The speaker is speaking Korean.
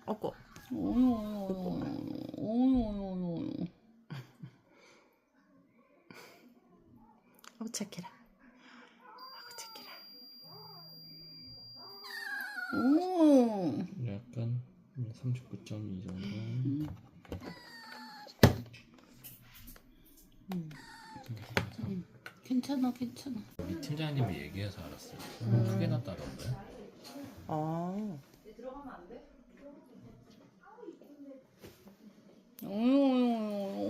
아까 오요요요요요요요요. 아구 착해라. 아구 착해라. 오. 약간 39.2 정도. 괜찮아 괜찮아. 우리 팀장님이 얘기해서 알았어요. 크게 났다던데. 아, 오요요요요.